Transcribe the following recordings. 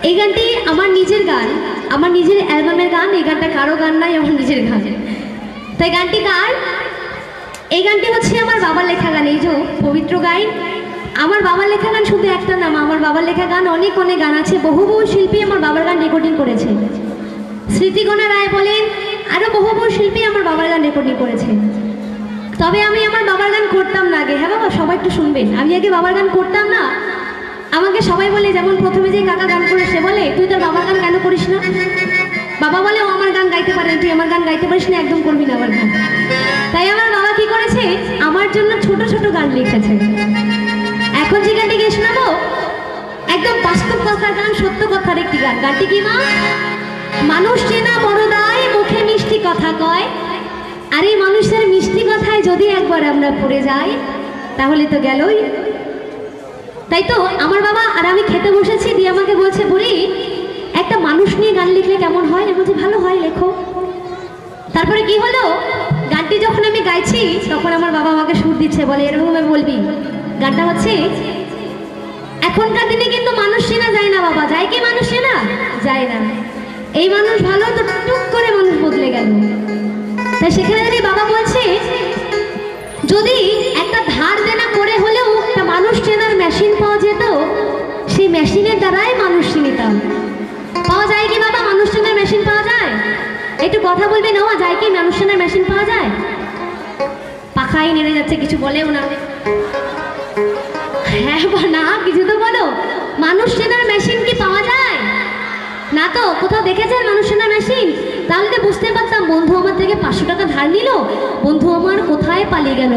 এই গানটি আমার নিজের গান, আমার নিজের অ্যালবামের গান। এই গানটা কারো গান নাই, আমার নিজের গান। তাই গানটি কার? এই গানটি হচ্ছে আমার বাবার লেখা গান। এই যে পবিত্র গান, আমার বাবার লেখা গান শুধু একটা নাম, আমার বাবার লেখা গান অনেক অনেক গান আছে। বহু বহু শিল্পী আমার বাবার গান রেকর্ডিং করেছে। স্মৃতিকণা রায় বলেন, আরও বহু বহু শিল্পী আমার বাবার গান রেকর্ডিং করেছে। তবে আমি আমার বাবার গান করতাম না আগে। হ্যাঁ বাবা, সবাই একটু শুনবেন। আমি আগে বাবার গান করতাম না। আমাকে সবাই বলে, যেমন প্রথমে যে কাকা গান করে সে বলে, তুই তোর বাবার গান কেন করিস না? বাবা বলে, ও আমার গান গাইতে পারে, তুই আমার গান গাইতে পারিস না, একদম করবি না আমার গান। তাই আমার বাবা কি করেছে, আমার জন্য ছোট ছোট গান লিখেছে। এখন যে গানটি গিয়ে শোনাবো, একদম বাস্তব কথার গান, সত্য কথার একটি গান। গানটি কি মা? মানুষ চেনা বড় দায়, মুখে মিষ্টি কথা কয়। আর এই মানুষের মিষ্টি কথায় যদি একবার আমরা পড়ে যাই, তাহলে তো গেলই। তাই তো আমার বাবা আর আমি খেতে বসেছি, দিয়ে আমাকে বলছে, বুড়ি একটা মানুষ নিয়ে গান লিখলে কেমন হয়? আমি বলছি, ভালো হয়, লেখো। তারপরে কি হলো, গানটি যখন আমি গাইছি তখন আমার বাবা আমাকে সুর দিচ্ছে, বলে এরকমভাবে বলবি। গানটা হচ্ছে, এখনকার দিনে কিন্তু মানুষ চেনা যায় না বাবা। যায় কি মানুষ চেনা? যায় না। এই মানুষ ভালো, তো টুক করে মানুষ বদলে গেল। তাই সেখানে যদি বাবা বলছে, যদি একটা ধার দেনা করে হলেও একটা মানুষ চেনার মেশিন পাওয়া যেত, সেই মেশিনের দ্বারাই মানুষ চিনিতাম। পাওয়া যায় কি বাবা? মানুষ চেনার মেশিন পাওয়া যায়? একটু কথা বলবে না, যায় কি মানুষ চেনার মেশিন পাওয়া যায়? পাখাই নেড়ে যাচ্ছে, কিছু বলেও না। হ্যাঁ বা না, কিছু তো বলো। মানুষ চেনার মেশিন কি পাওয়া যায়? না তো। কোথাও দেখেছেন মানুষ চেনার মেশিন? তাহলে তো বুঝতে পারতাম, বন্ধু আমার থেকে 500 টাকা ধার নিল, বন্ধু আমার কোথায় পালিয়ে গেল,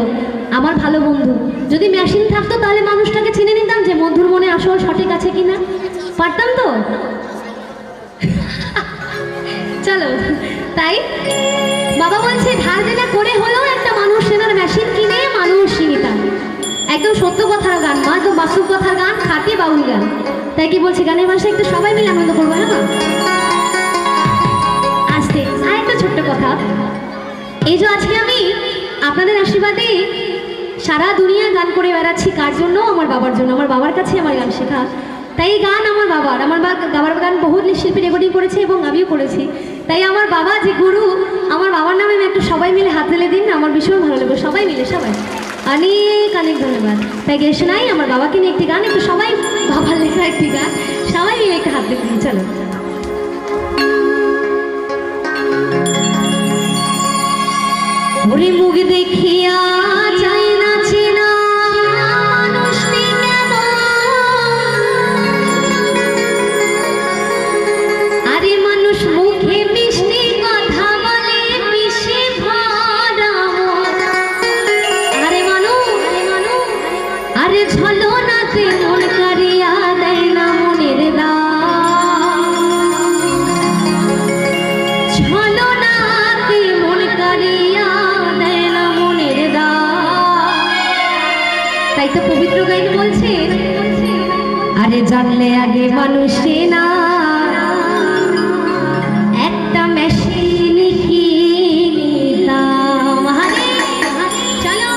আমার ভালো বন্ধু। যদি মেশিন থাকতো তাহলে মানুষটাকে চিনে নিতাম যে বন্ধুর মনে আসল সঠিক আছে কিনা। পারতাম তো? চলো, তাই বাবা বলছে, ধার দেনা করে হলেও একটা মানুষ চেনার মেশিন কিনে মানুষ চিনিতাম। একদম সত্য কথার গান, মা, একদম বাস্তব কথার গান, খাঁটি বাউল গান। তাই কি বলছে, গানের মাসে একটু সবাই মিলে আনন্দ করবো। হ্যাঁ আসতে আর একটা ছোট্ট কথা, এই যে আজকে আমি আপনাদের আশীর্বাদে সারা দুনিয়া গান করে বেড়াচ্ছি। কার জন্য? আমার বাবার জন্য। আমার বাবার কাছে আমার গান শেখা। তাই এই গান আমার বাবার। আমার বাবার গান বহু শিল্পী রেকর্ডিং করেছে এবং আমিও করেছি। তাই আমার বাবা যে গুরু, আমার বাবার নামে আমি একটু সবাই মিলে হাত তুলে দিন না, আমার ভীষণ ভালো লাগবে। সবাই মিলে, সবাই অনেক অনেক ধন্যবাদ। তাই গিয়ে শোনাই আমার বাবাকে নিয়ে একটি গান, একটু সবাই, বাবার লেখা একটি গান, সবাই মিলে একটু হাত দিয়ে দিন। চলো। ওরে মুখ দেখিয়া যায় না চেনা, মানুষ আরে মানুষ মুখে মিষ্টি কথা বলে, মিশে ভরা। আরে মানুষ, আরে ঝলো নাতে মন কারিয়া দেয় না মনের দা। ঝলো নাতে মন কারিয়া দেয় না মনের দা। তাই তো পবিত্র গাইন বলছে, আরে জানলে আগে মানুষ না, একটা মেশিন কিনিতাম। চলো।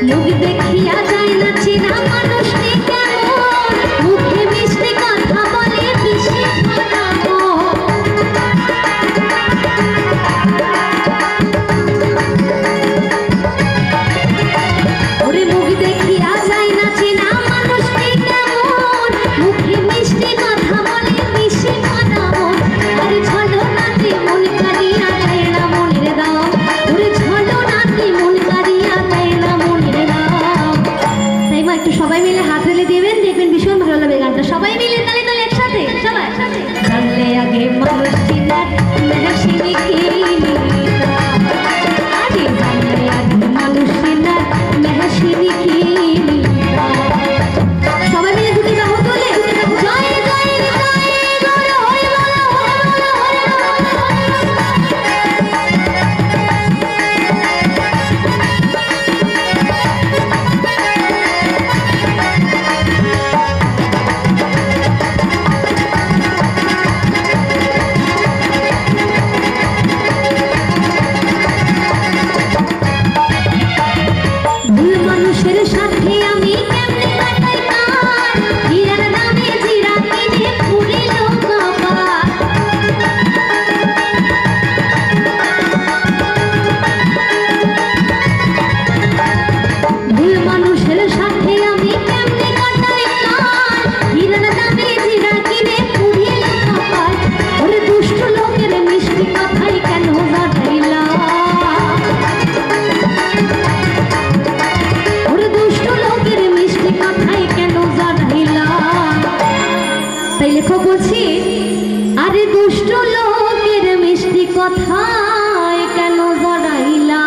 মুখ দেখিয়া যায় না চেনা, মানুষ কেমন, মুখে মিষ্টি কথা বলে, মিশে ভরা মন। ওরে মুখ দেখিয়া যায় না চেনা, মানুষ কেমন, মুখে মিষ্টি কথা বলে, মিশে ভরা মন। আরে ঝলো নাতে মন কারিয়া দেয় না মনের দাম। ওরে ঝলো নাতে মন কারিয়া দেয় না মনের দাম। তাই মা একটু সবাই মিলে হাত তুলে দিবেন, দেখবেন ভীষণ ভালো লাগবে গানটা। সবাই মিলে তালে তালে একসাথে, সবাই। জানলে আগে মানুষ চিনার মেশিন কিনিতাম। আরে জানলে আগে মানুষ চিনার মেশিন কিনিতাম। সবাই মিলে দুটি বাহু তোলে, জয় তাই লেখক বলছি, আরে দুষ্ট লোকের মিষ্টি কথায় কেন জড়াইলা,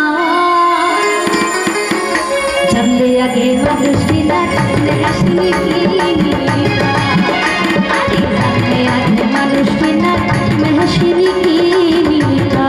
জানলে আগে মানুষ বিনার হাসিনি কি নিতা, আরে জানলে আগে মানুষ বিনার হাসিনি কি নিতা।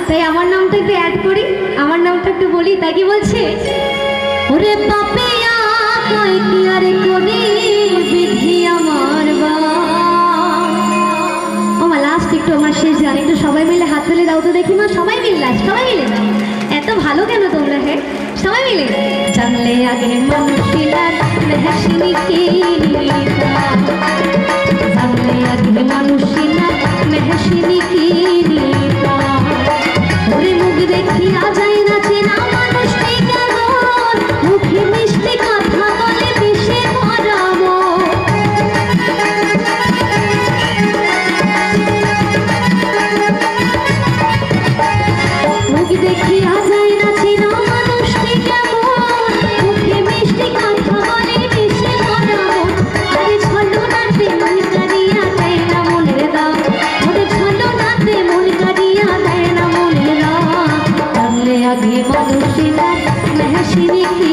তাই আমার নামটা একটু অ্যাড করি, আমার নামটা একটু বলি। তাই কি বলছে, ওরে বাপিয়া কই কি আর করি বিধি আমার বা। আমার লাস্ট একটু আমার শেষ গান, একটু সবাই মিলে হাত তুলে দাও তো দেখি মা, সবাই মিলে সবাই মিলে দাও। এত ভালো কেন তোমরা? হ্যাঁ সবাই মিলে। জানলে আগে মানুষিলার হাসিনি কি নিতা, জানলে আগে মানুষিলার হাসিনি কি নিতা, ওরে মুখ দেখিয়া যায় না চেনা মানুষটি কেমন, মুখে মিষ্টি কথা বলে বিষে ভরাবো, মুখ দেখিয়া যায় না চেনা মানুষটি কেমন, মুখে মিষ্টি কথা বলে বিষে ভরাবো, আরে ছলো নাতে মন কারিয়া দেয় না মনের দাম, ওরে ছলো নাতে মন কারিয়া দেয় না মনের দাম, জানলে আগে মানুষিলার হাসিনি কি